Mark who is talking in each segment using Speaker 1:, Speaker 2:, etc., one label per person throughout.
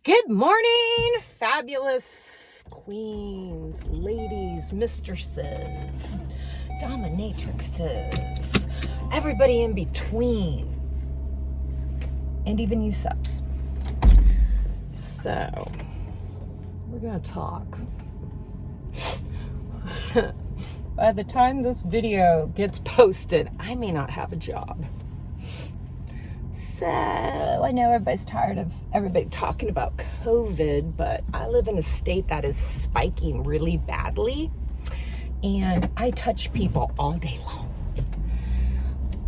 Speaker 1: Good morning, fabulous queens, ladies, mistresses, dominatrixes, everybody in between, and even you subs. So, we're going to talk. By the time this video gets posted, I may not have a job. So, I know everybody's tired of everybody talking about COVID, but I live in a state that is spiking really badly, and I touch people all day long.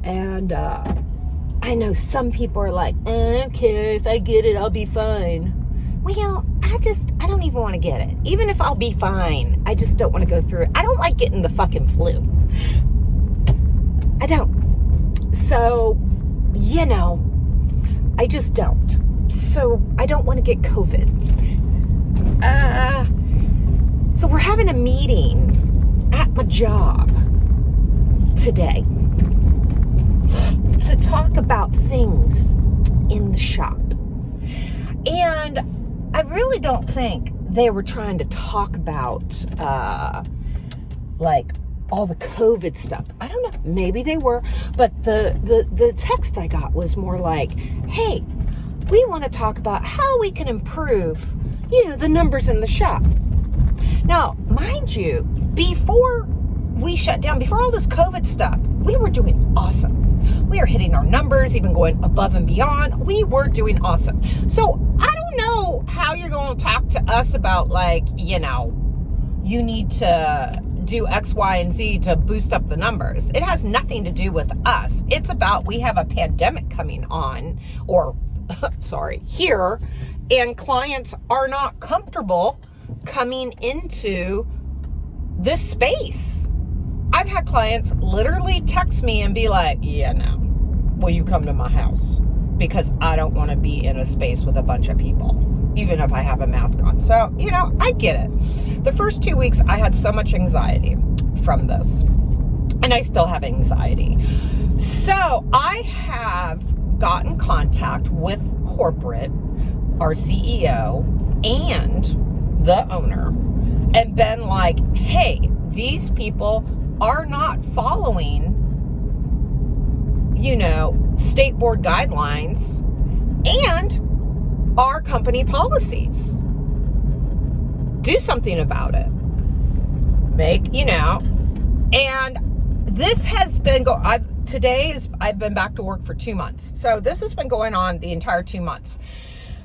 Speaker 1: And I know some people are like, okay, if I get it, I'll be fine. Well, I don't even want to get it. Even if I'll be fine, I just don't want to go through it. I don't like getting the fucking flu. I don't. So, I just don't. So I don't want to get COVID. So we're having a meeting at my job today to talk about things in the shop. And I really don't think they were trying to talk about all the COVID stuff. I don't know. Maybe they were, but the text I got was more like, hey, we want to talk about how we can improve, the numbers in the shop. Now, mind you, before we shut down, before all this COVID stuff, we were doing awesome. We are hitting our numbers, even going above and beyond. We were doing awesome. So I don't know how you're going to talk to us about you need to do X, Y, and Z to boost up the numbers. It has nothing to do with us. It's about we have a pandemic coming on, here, and clients are not comfortable coming into this space. I've had clients literally text me and be like, will you come to my house? Because I don't want to be in a space with a bunch of people, even if I have a mask on. So, I get it. The first 2 weeks, I had so much anxiety from this, and I still have anxiety. So I have gotten contact with corporate, our CEO, and the owner, and been like, hey, these people are not following, state board guidelines and our company policies. Do something about it. And this has been I've been back to work for 2 months. So this has been going on the entire 2 months.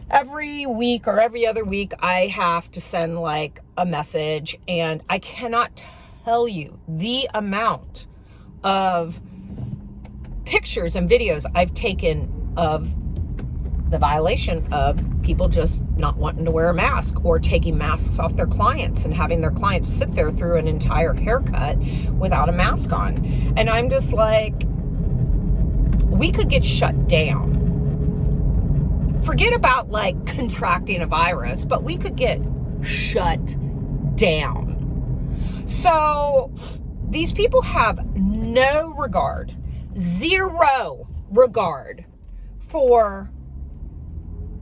Speaker 1: Every week or every other week, I have to send a message, and I cannot tell you the amount of pictures and videos I've taken of the violation of people just not wanting to wear a mask or taking masks off their clients and having their clients sit there through an entire haircut without a mask on. And I'm just like, we could get shut down. Forget about contracting a virus, but we could get shut down. So these people have no regard, zero regard for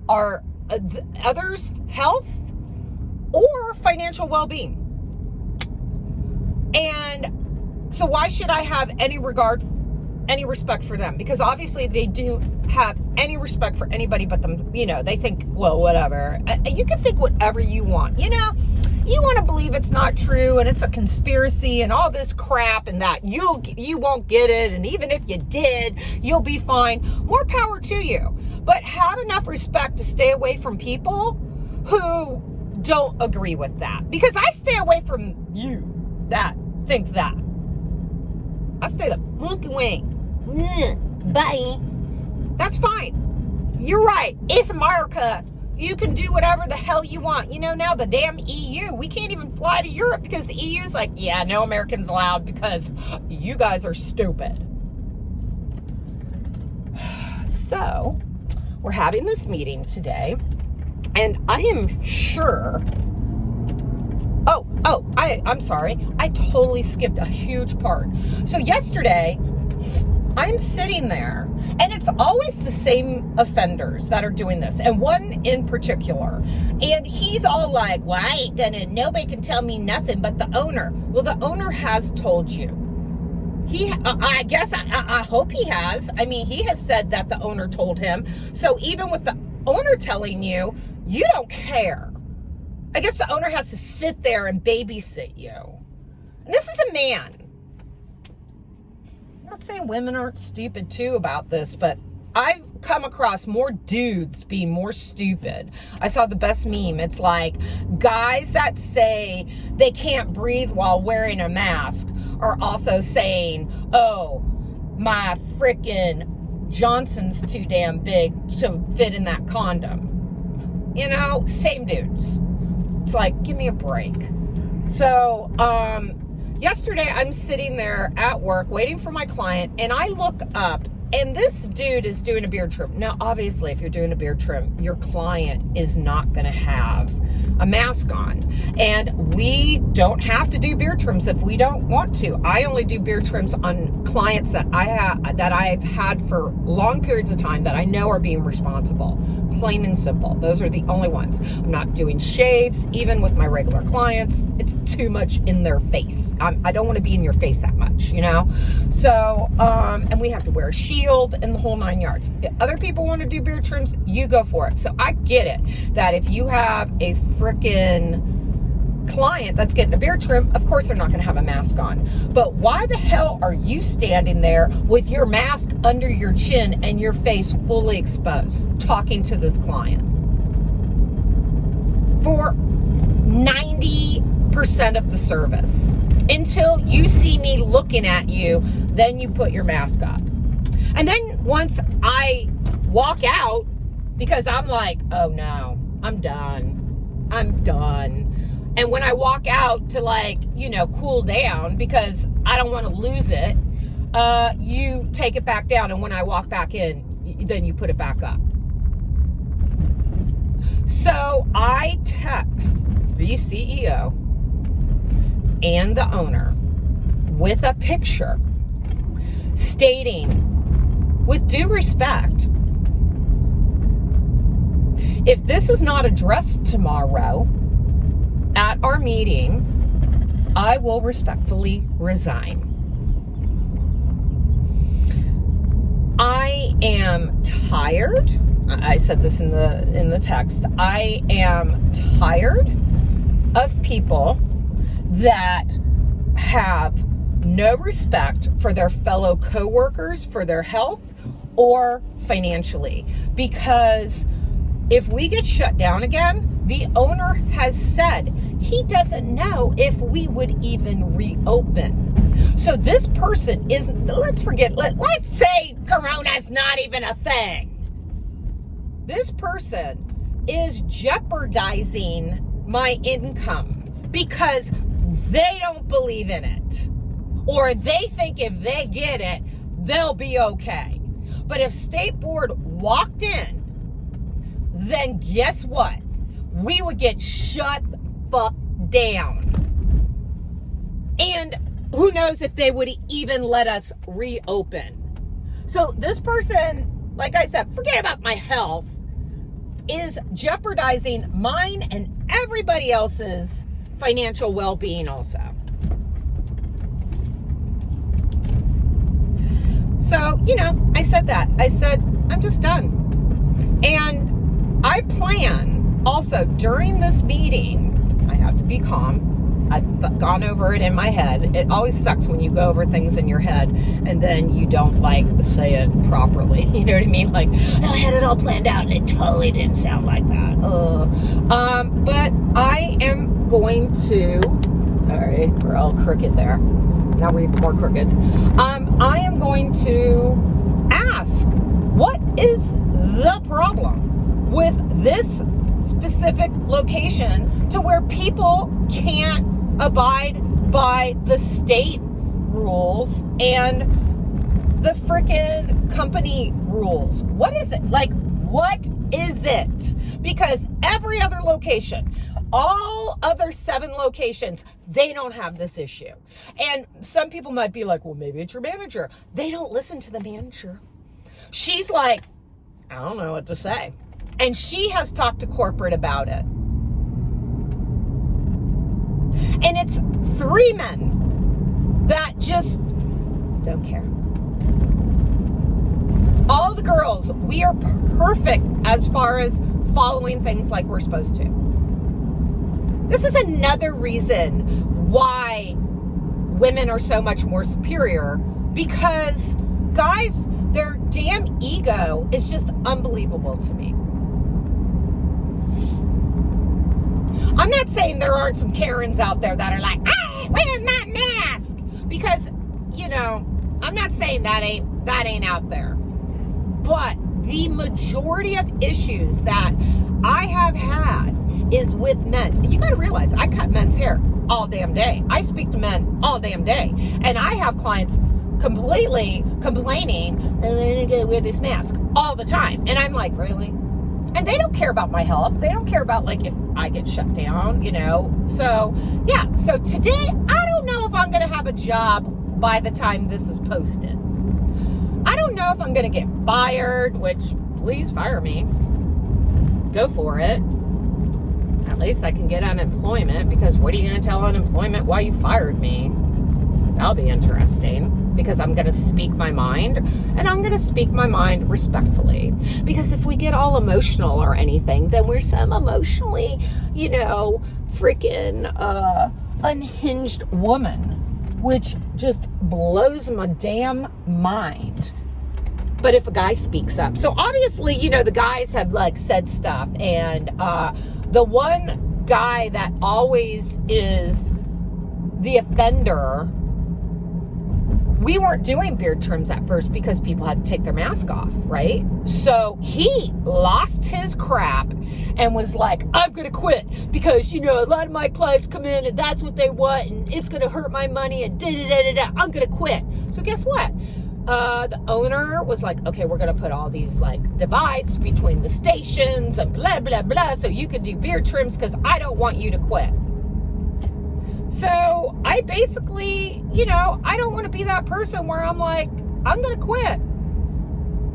Speaker 1: our others' health or financial well-being. And so why should I have any respect for them? Because obviously they do have any respect for anybody but them. They think, well, whatever. You can think whatever you want. You want to believe it's not true and it's a conspiracy and all this crap and that you won't get it. And even if you did, you'll be fine. More power to you. But have enough respect to stay away from people who don't agree with that. Because I stay away from you that think that. I stay the monkey way. Bye. That's fine. You're right. It's America. You can do whatever the hell you want. Now the damn EU, we can't even fly to Europe because the EU's like, yeah, no Americans allowed because you guys are stupid. So we're having this meeting today, and I am sure, I'm sorry. I totally skipped a huge part. So yesterday, I'm sitting there, And it's always the same offenders that are doing this, and one in particular. And he's all like, well, I ain't gonna, nobody can tell me nothing but the owner. Well, the owner has told you. I guess, I hope he has. I mean, he has said that the owner told him. So even with the owner telling you, you don't care. I guess the owner has to sit there and babysit you. And this is a man. I'm not saying women aren't stupid too about this, but I've come across more dudes being more stupid. I saw the best meme. It's like guys that say they can't breathe while wearing a mask are also saying, oh, my frickin' Johnson's too damn big to fit in that condom. You know, same dudes. It's like, give me a break. So, yesterday I'm sitting there at work waiting for my client, and I look up, and this dude is doing a beard trim. Now, obviously, if you're doing a beard trim, your client is not going to have a mask on. And we don't have to do beard trims if we don't want to. I only do beard trims on clients that I've had for long periods of time that I know are being responsible. Plain and simple. Those are the only ones. I'm not doing shaves, even with my regular clients. It's too much in their face. I don't want to be in your face that much, you know? So, and we have to wear a shield and the whole 9 yards. If other people want to do beard trims, you go for it. So I get it that if you have a frickin' client that's getting a beard trim, of course they're not going to have a mask on. But why the hell are you standing there with your mask under your chin and your face fully exposed talking to this client? For 90% of the service. Until you see me looking at you, then you put your mask up. And then once I walk out, because I'm like, oh no, I'm done. And when I walk out to, like, you know, cool down because I don't want to lose it, you take it back down. And when I walk back in, then you put it back up. So I text the CEO and the owner with a picture stating, with due respect, if this is not addressed tomorrow at our meeting, I will respectfully resign. I am tired. I said this in the text. I am tired of people that have no respect for their fellow coworkers, for their health, or financially. Because if we get shut down again, the owner has said he doesn't know if we would even reopen. So this person is, let's say Corona's not even a thing. This person is jeopardizing my income because they don't believe in it. Or they think if they get it, they'll be okay. But if State Board walked in, then guess what? We would get shut the fuck down. And who knows if they would even let us reopen. So this person, like I said, forget about my health, is jeopardizing mine and everybody else's financial well-being also. So, you know, I said that. I said, I'm just done. And I plan also during this meeting, I have to be calm. I've gone over it in my head. It always sucks when you go over things in your head and then you don't like say it properly. You know what I mean? Like, oh, I had it all planned out and it totally didn't sound like that. But I am going to, sorry, we're all crooked there. Now we're more crooked. I am going to ask, what is the problem with this specific location to where people can't abide by the state rules and the frickin' company rules? What is it? Like, what is it? Because every other location, all other 7 locations, they don't have this issue. And some people might be like, well, maybe it's your manager. They don't listen to the manager. she's like, I don't know what to say. And she has talked to corporate about it. And it's 3 men that just don't care. All the girls, we are perfect as far as following things like we're supposed to. This is another reason why women are so much more superior, because guys, their damn ego is just unbelievable to me. I'm not saying there aren't some Karens out there that are like, I ain't wearing my mask, because, you know, I'm not saying that ain't out there. But the majority of issues that I have had is with men. You got to realize I cut men's hair all damn day. I speak to men all damn day. And I have clients completely complaining, I gotta wear this mask all the time. And I'm like, really? And they don't care about my health. They don't care about, like, if I get shut down, you know? So, yeah. So today, I don't know if I'm going to have a job by the time this is posted. I don't know if I'm going to get fired, which, please fire me. Go for it. At least I can get unemployment, because what are you going to tell unemployment why you fired me? That'll be interesting, because I'm going to speak my mind, and I'm going to speak my mind respectfully. Because if we get all emotional or anything, then we're some emotionally, you know, freaking unhinged woman, which just blows my damn mind. But if a guy speaks up, so obviously, you know, the guys have, like, said stuff, and the one guy that always is the offender, we weren't doing beard trims at first because people had to take their mask off, right? So he lost his crap and was like, I'm going to quit because, you know, a lot of my clients come in and that's what they want and it's going to hurt my money and da-da-da-da-da. I'm going to quit. So guess what? The owner was like, okay, we're going to put all these, like, divides between the stations and blah, blah, blah, so you can do beard trims because I don't want you to quit. So I basically, you know, I don't want to be that person where I'm like, I'm going to quit.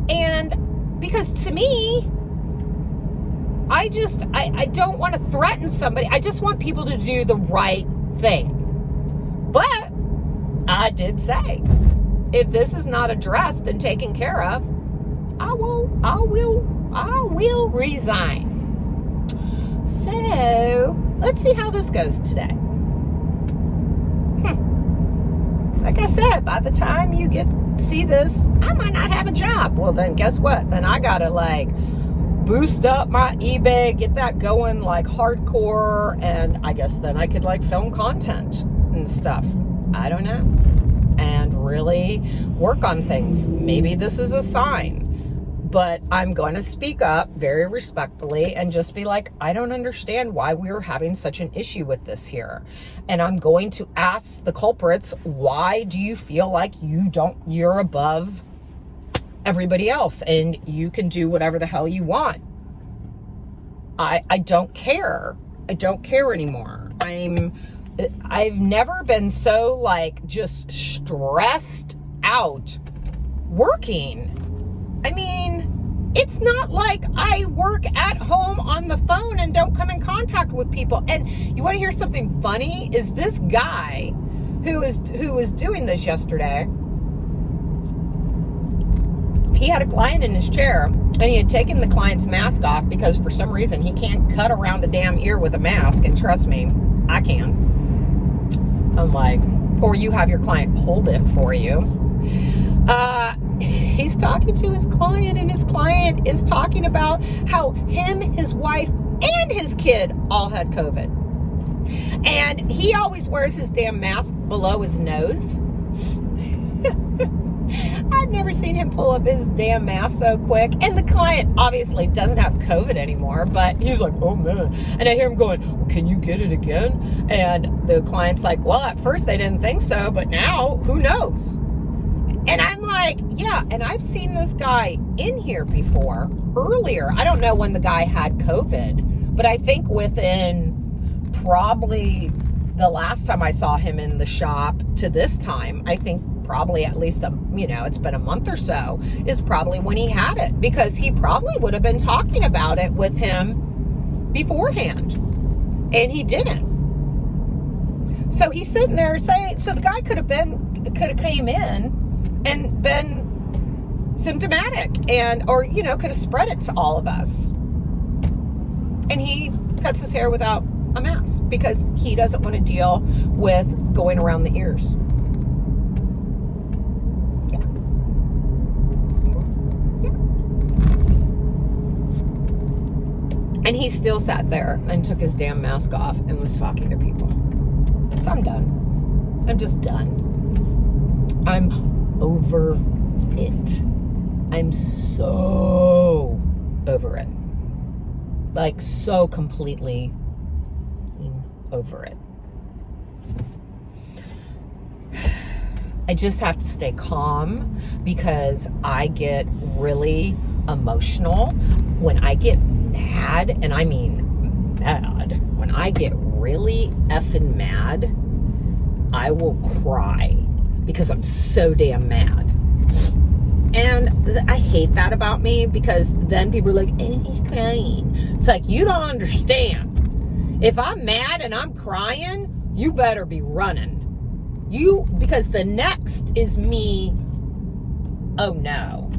Speaker 1: And because to me, I don't want to threaten somebody. I just want people to do the right thing. But I did say, if this is not addressed and taken care of, I will resign. So let's see how this goes today. Like I said, by the time you see this, I might not have a job. Well, then guess what? Then I gotta, like, boost up my eBay, get that going like hardcore, and I guess then I could, like, film content and stuff. I don't know. And really work on things. Maybe this is a sign. But I'm going to speak up very respectfully and just be like, I don't understand why we're having such an issue with this here. And I'm going to ask the culprits, why do you feel like you're above everybody else and you can do whatever the hell you want? I don't care. I don't care anymore. I've never been so, like, just stressed out working. I mean, it's not like I work at home on the phone and don't come in contact with people. And you want to hear something funny? Is this guy who was doing this yesterday, he had a client in his chair and he had taken the client's mask off because for some reason he can't cut around a damn ear with a mask. And trust me, I can. I'm like, or you have your client hold it for you. He's talking to his client, and his client is talking about how him, his wife, and his kid all had COVID. And he always wears his damn mask below his nose. I've never seen him pull up his damn mask so quick. And the client obviously doesn't have COVID anymore, but he's like, oh man. And I hear him going, well, can you get it again? And the client's like, well, at first they didn't think so, but now who knows? And I'm like, yeah, and I've seen this guy in here before, earlier. I don't know when the guy had COVID, but I think within probably the last time I saw him in the shop to this time, I think probably at least, it's been a month or so, is probably when he had it, because he probably would have been talking about it with him beforehand, and he didn't. So he's sitting there saying, so the guy could have came in and been symptomatic or could have spread it to all of us. And he cuts his hair without a mask because he doesn't want to deal with going around the ears. Yeah. And he still sat there and took his damn mask off and was talking to people. So I'm done. I'm just done. I'm over it. I'm so over it. Like, so completely over it. I just have to stay calm because I get really emotional when I get mad, and I mean mad. When I get really effing mad, I will cry because I'm so damn mad. And I hate that about me, because then people are like, and he's crying. It's like, you don't understand. If I'm mad and I'm crying, you better be running. Because the next is me. Oh no.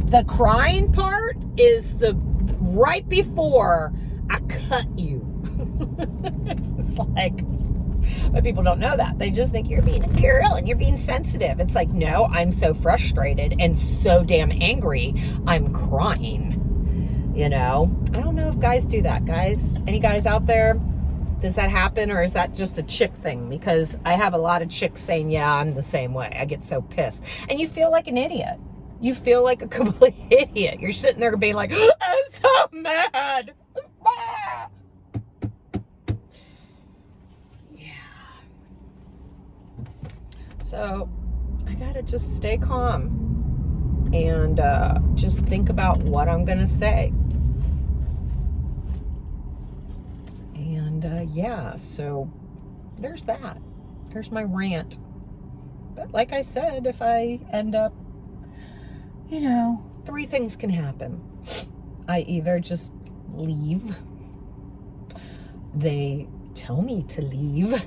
Speaker 1: The crying part is the right before I cut you. It's just like, but people don't know that. They just think you're being imperial and you're being sensitive. It's like, no, I'm so frustrated and so damn angry, I'm crying. I don't know if guys do that. Guys, any guys out there? Does that happen, or is that just a chick thing? Because I have a lot of chicks saying, yeah, I'm the same way. I get so pissed. And you feel like an idiot. You feel like a complete idiot. You're sitting there being like, I'm so mad. So I gotta just stay calm and just think about what I'm gonna say. And so there's that. There's my rant. But like I said, if I end up, three things can happen. I either just leave, they tell me to leave,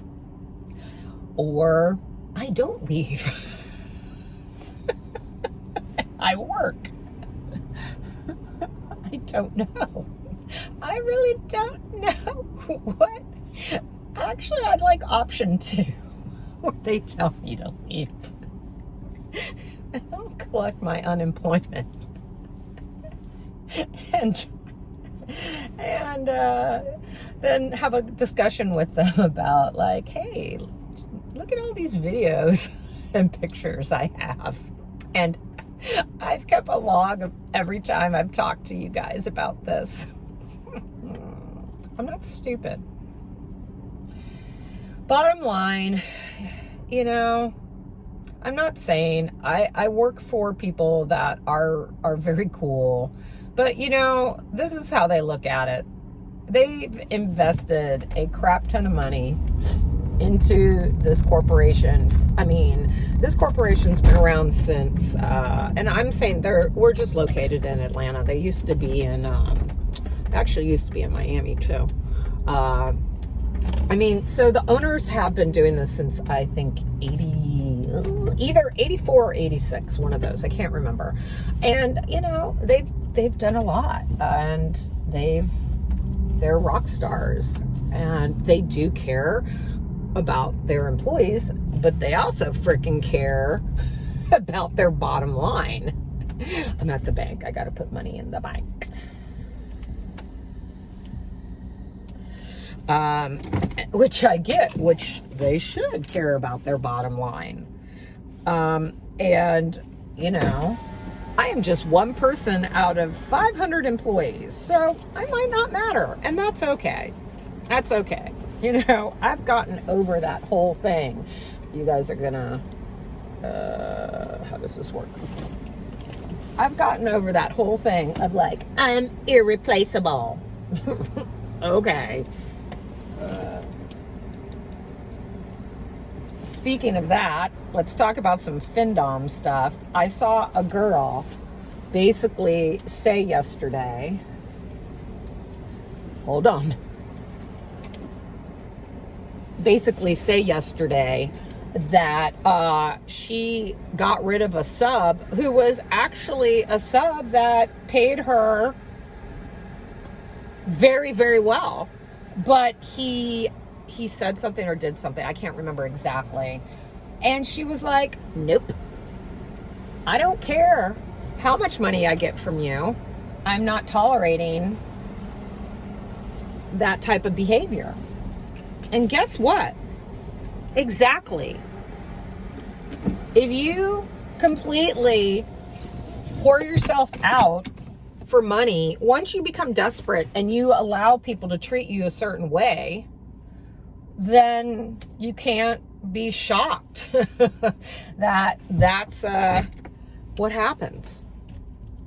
Speaker 1: or I don't leave. I work. I don't know. I really don't know what. Actually, I'd like option 2, where they tell me to leave. And I'll collect my unemployment. And then have a discussion with them about, like, hey, look at all these videos and pictures I have. And I've kept a log of every time I've talked to you guys about this. I'm not stupid. Bottom line, I'm not saying I work for people that are very cool, but this is how they look at it. They've invested a crap ton of money into this corporation. I mean, this corporation's been around since, and I'm saying we're just located in Atlanta. They used to be in, actually used to be in Miami too. So the owners have been doing this since, I think, either 84 or 86, one of those. I can't remember. And, they've done a lot, and they're rock stars, and they do care about their employees, but they also freaking care about their bottom line. I'm at the bank. I got to put money in the bank. Which I get, which they should care about their bottom line. And, I am just one person out of 500 employees, so I might not matter, and that's okay. That's okay. I've gotten over that whole thing. You guys are gonna, how does this work? I've gotten over that whole thing of, like, I'm irreplaceable. Okay. speaking of that, let's talk about some Findom stuff. I saw a girl basically say yesterday, hold on, basically say yesterday that she got rid of a sub who was actually a sub that paid her very, very well. But he said something or did something, I can't remember exactly. And she was like, nope, I don't care how much money I get from you. I'm not tolerating that type of behavior. And guess what? Exactly. If you completely pour yourself out for money, once you become desperate and you allow people to treat you a certain way, then you can't be shocked that that's what happens.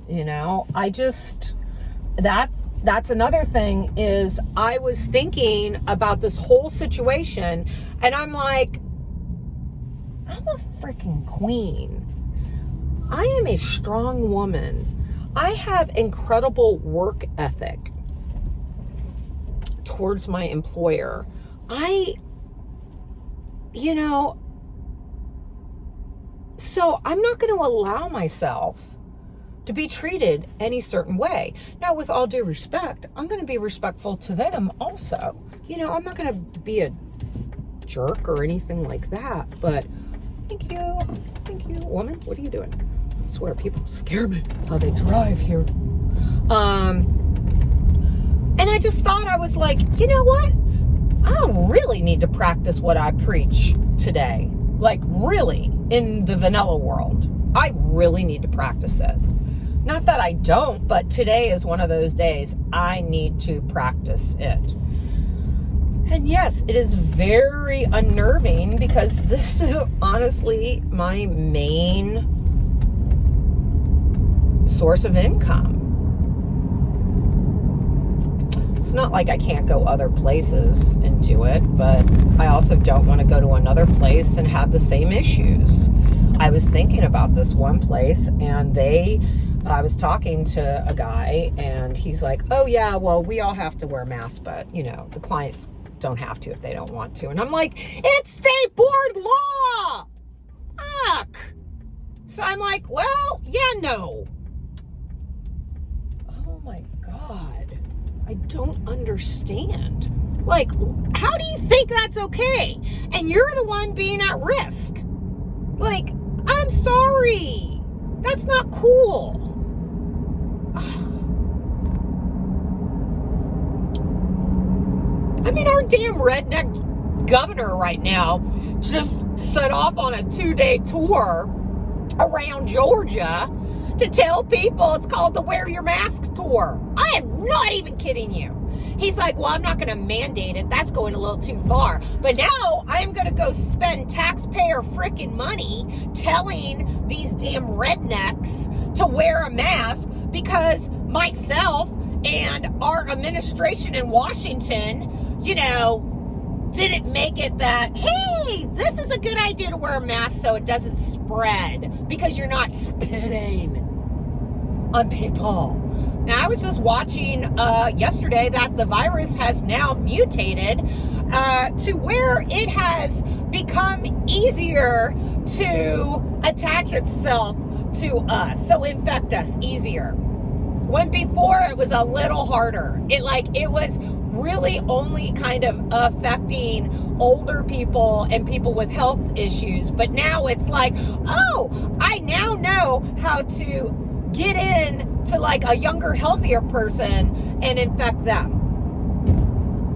Speaker 1: You know, that's another thing is I was thinking about this whole situation and I'm like, I'm a freaking queen. I am a strong woman. I have incredible work ethic towards my employer. So I'm not going to allow myself to be treated any certain way. Now, with all due respect, I'm going to be respectful to them also. I'm not going to be a jerk or anything like that, but thank you, woman. What are you doing? I swear, people scare me how they drive here. And I just thought, I was like, you know what? I really need to practice what I preach today. Like, really, in the vanilla world. I really need to practice it. Not that I don't, but today is one of those days I need to practice it. And yes, it is very unnerving because this is honestly my main source of income. It's not like I can't go other places and do it, but I also don't want to go to another place and have the same issues. I was thinking about this one place and I was talking to a guy and he's like, oh yeah, well, we all have to wear masks, but the clients don't have to if they don't want to. And I'm like, it's state board law. Fuck. So I'm like, well, yeah, no. Oh my God. I don't understand. Like, how do you think that's okay? And you're the one being at risk. Like, I'm sorry. That's not cool. I mean, our damn redneck governor right now just set off on a 2-day tour around Georgia to tell people it's called the Wear Your Mask Tour. I am not even kidding you. He's like, well, I'm not going to mandate it. That's going a little too far. But now I am going to go spend taxpayer freaking money telling these damn rednecks to wear a mask because myself and our administration in Washington, didn't make it that, hey, this is a good idea to wear a mask so it doesn't spread because you're not spitting on people. Now, I was just watching yesterday that the virus has now mutated to where it has become easier to attach itself to us, so infect us easier. When before it was a little harder. It was really only kind of affecting older people and people with health issues. But now it's like, oh, I now know how to get in to like a younger, healthier person and infect them.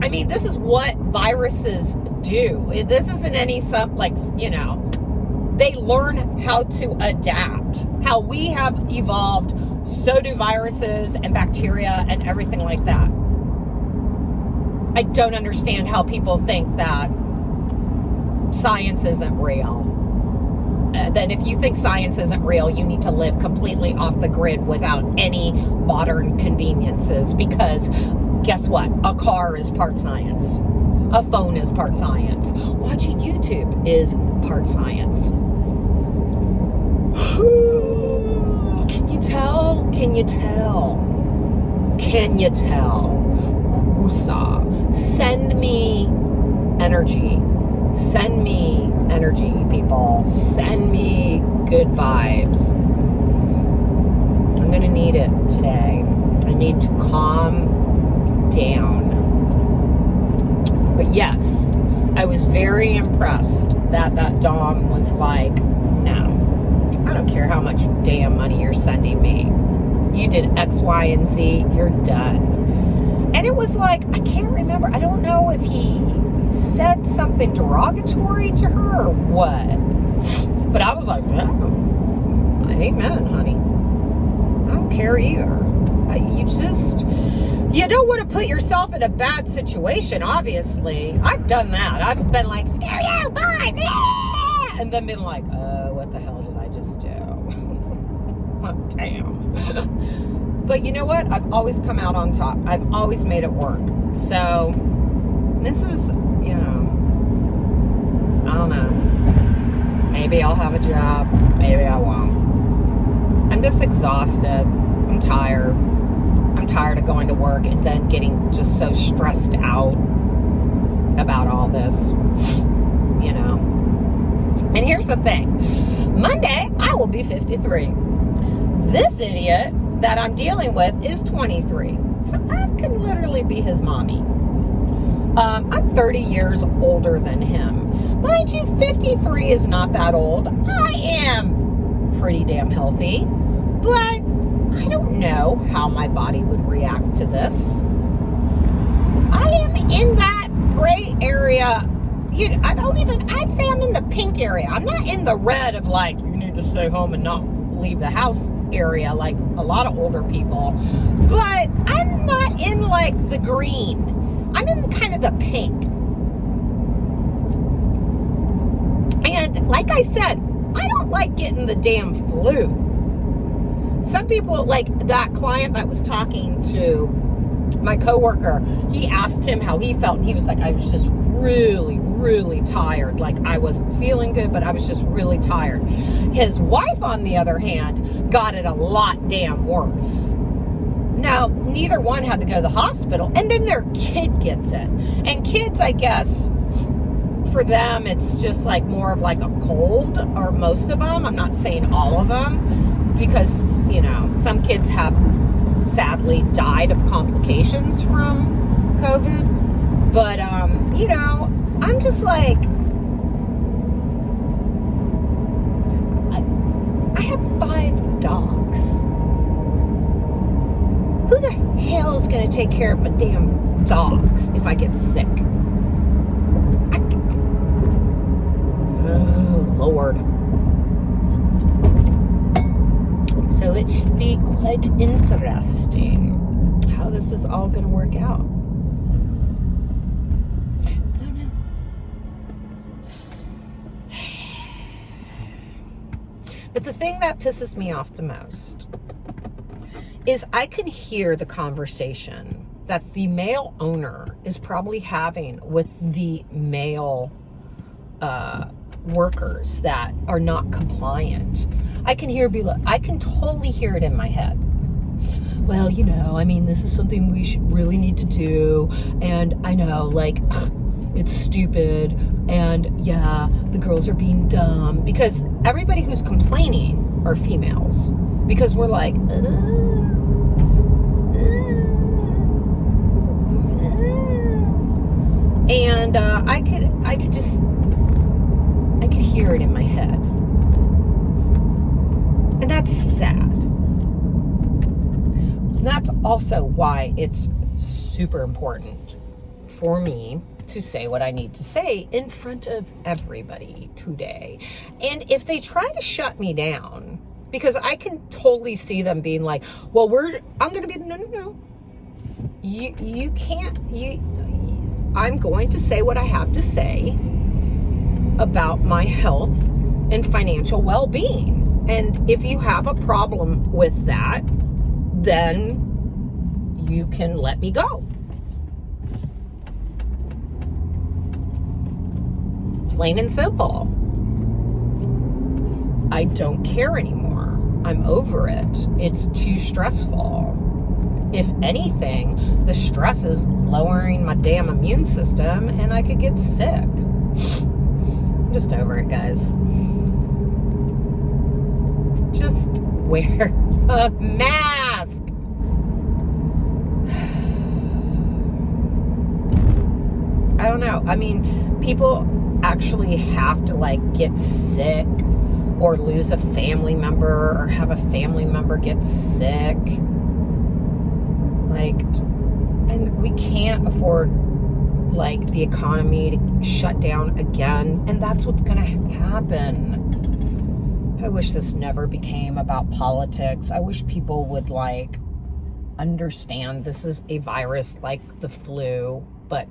Speaker 1: I mean, this is what viruses do. This isn't any they learn how to adapt. How we have evolved, so do viruses and bacteria and everything like that. I don't understand how people think that science isn't real. Then if you think science isn't real, you need to live completely off the grid without any modern conveniences, because guess what? A car is part science. A phone is part science. Watching YouTube is part science. Can you tell? Can you tell? Can you tell? Woosah. Send me energy. Send me energy, people. Send me good vibes. I'm gonna need it today. I need to calm down. But yes, I was very impressed that Dom was like, no, I don't care how much damn money you're sending me. You did X, Y, and Z, you're done. And it was like, I can't remember. I don't know if he said something derogatory to her or what. But I was like, yeah, amen, honey. I don't care either. You don't want to put yourself in a bad situation, obviously. I've done that. I've been like, scare you, bye, yeah! And then been like, what the hell did I just do? Damn. But you know what? I've always come out on top. I've always made it work. So, this is, I don't know. Maybe I'll have a job. Maybe I won't. I'm just exhausted. I'm tired. I'm tired of going to work and then getting just so stressed out about all this, And here's the thing. Monday, I will be 53. This idiot that I'm dealing with is 23. So I could literally be his mommy. I'm 30 years older than him. Mind you, 53 is not that old. I am pretty damn healthy. But I don't know how my body would react to this. I am in that gray area. I'd say I'm in the pink area. I'm not in the red of like, you need to stay home and not leave the house area like a lot of older people. But I'm not in like the green. I'm in kind of the pink. And like I said, I don't like getting the damn flu. Some people, like that client that was talking to my coworker, he asked him how he felt, and he was like, I was just really, really tired. Like, I wasn't feeling good, but I was just really tired. His wife, on the other hand, got it a lot damn worse. Now, neither one had to go to the hospital, and then their kid gets it. And kids, I guess, for them, it's just like more of like a cold, or most of them. I'm not saying all of them, because, some kids have sadly died of complications from COVID. But, I'm just like, I have 5 dogs. Who the hell is going to take care of my damn dogs if I get sick? Oh, Lord. So it should be quite interesting how this is all going to work out. I don't know. But the thing that pisses me off the most is I can hear the conversation that the male owner is probably having with the male workers that are not compliant. I can totally hear it in my head. Well, this is something we really need to do. And I know, it's stupid. And yeah, the girls are being dumb. Because everybody who's complaining are females. Because we're like, and I could hear it in my head. And that's sad. And that's also why it's super important for me to say what I need to say in front of everybody today. And if they try to shut me down, because I can totally see them being like, well, I'm going to be, no. You can't, I'm going to say what I have to say about my health and financial well-being. And if you have a problem with that, then you can let me go. Plain and simple. I don't care anymore. I'm over it. It's too stressful. If anything, the stress is lowering my damn immune system and I could get sick. I'm just over it, guys. Just wear a mask. I don't know. I mean, people actually have to like get sick or lose a family member or have a family member get sick. Like, and we can't afford like the economy to shut down again. And that's what's going to happen. I wish this never became about politics. I wish people would like understand this is a virus like the flu, but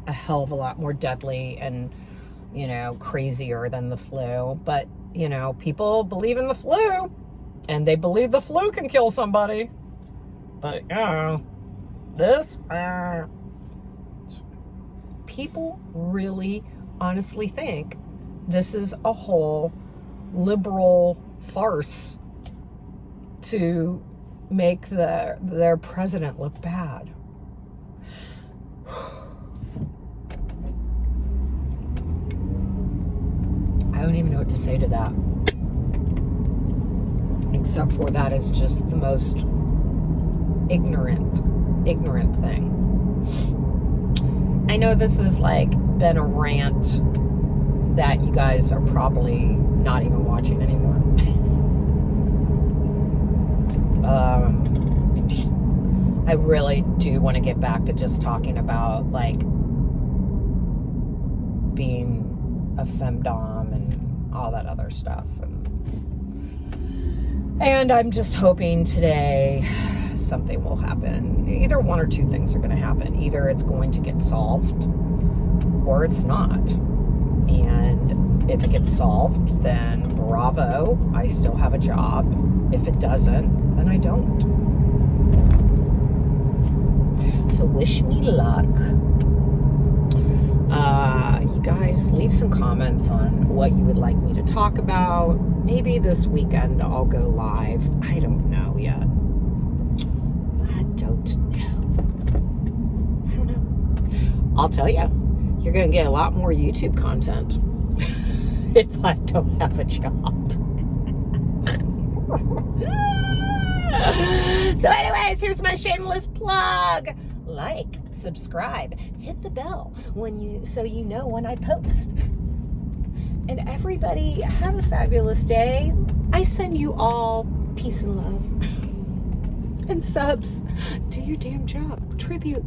Speaker 1: a hell of a lot more deadly and, you know, crazier than the flu. But, you know, people believe in the flu and they believe the flu can kill somebody. But, you know, this, people really honestly think this is a whole liberal farce to make their president look bad. I don't even know what to say to that. Except for that is just the most ignorant thing. I know this has like been a rant that you guys are probably not even watching anymore. I really do want to get back to just talking about like being a Femdom and all that other stuff. And I'm just hoping today something will happen. Either one or two things are going to happen. Either it's going to get solved or it's not. And if it gets solved, then bravo, I still have a job. If it doesn't, then I don't. So wish me luck. You guys leave some comments on what you would like me to talk about. Maybe this weekend I'll go live. I don't know yet. I don't know. I'll tell you, you're going to get a lot more YouTube content if I don't have a job. So anyways, here's my shameless plug. Like, subscribe, hit the bell so you know when I post. And everybody, have a fabulous day. I send you all peace and love. And subs, do your damn job. Tribute.